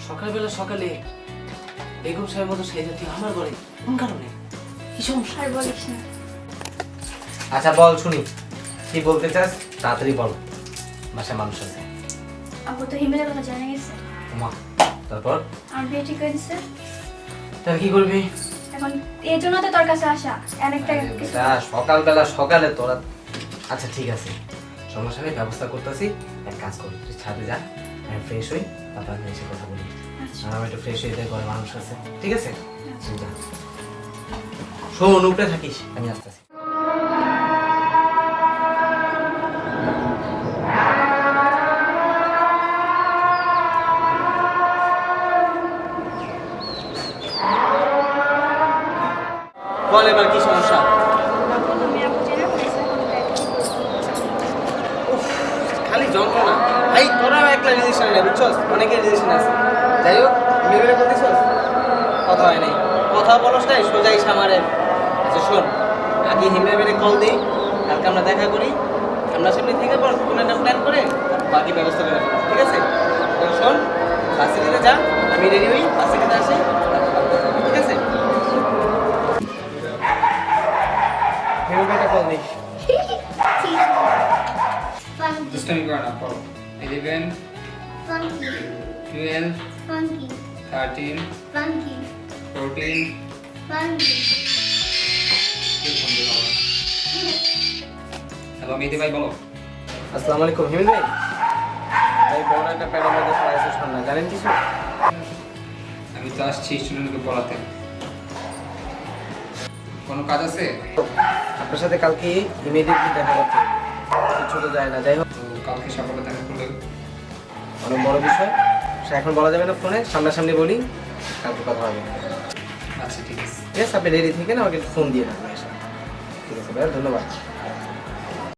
সকালবেলা সকালে বেগম সাহেব মতো সাইজা তুই আমার ঘরে কোন কারণে? কি সমস্যা? আর বলিস না। আচ্ছা বল শুনি, কি বলতে চাস তাড়াতাড়ি বল। বাসায় মানুষ আছে। আব্বু তো হিমেলের কথা জানা গেছে। মা তারপর আমার বিয়ে ঠিক হয়ে দিচ্ছে। তাহলে কি করবি? এখন এই জন্য তো তোর কাছে আসা। অনেকটা বেটা সকালবেলা সকালে তোরা, আচ্ছা ঠিক আছে সমস্যা নেই, ব্যবস্থা করতেছি। এক কাজ করি, তুই ছাদে যা, আমি ফ্রেশ হই, তারপর আমি এসে কথা বলি। আর আমি একটু ফ্রেশ হয়ে যাই, ঘরে মানুষ আছে, ঠিক আছে? তুই যা, শোন উপরে থাকিস, আমি আসতেছি। বল এবার কি সমস্যা? আমি আব্বু জেনে ফেলেছি এখন দেখ। খালি যন্ত্রণা। ভাই তোরাও একলা রিলেশন নেই, বুঝছস? অনেকের রিলেশন আছে। যাই হোক, মেয়েবেলে কোন দিছস? কথা হয় নাই। কথা বলস নাই, সোজাই সামারে। আচ্ছা শোন, আগে হিমেবেলে কল দিই, কালকে আমরা দেখা করি। আমরা সামনে থেকে পর কোনো একটা প্ল্যান করে বাকি ব্যবস্থা করে ফেলি, ঠিক আছে? তো শোন, বাসে যেতে যা, আমি রেডি হই, বাসে যেতে আসি, ঠিক আছে? হিমেবেলে কল দিই। Funky, দুষ্টামি করে না, পড়ো। 11, funky, 12, funky, 13, funky, 14, funky. Hello মেহেদি ভাই বলো। আসসালামু আলাইকুম হিমেল ভাই। ভাই বড় একটা প্যাডের মধ্যে পড়াইছে সামনে, জানেন কিছু? আমি তো আসছি স্টুডেন্টকে পড়াতে। কোনো কাজ আছে? আপনার সাথে কালকে ইমিডিয়েটলি দেখা করতে হবে। কিছু তো যায় না, যাই হোক তো কালকে সকালে দেখা করলে অনেক বড় বিষয়, সে এখন বলা যাবে না ফোনে, সামনাসামনি বলি, কালকে কথা হবে। আচ্ছা ঠিক আছে। ঠিক আছে, আপনি রেডি থেকে না আমাকে ফোন দিয়ে রাখবেন। ঠিক আছে ভাইয়া, ধন্যবাদ।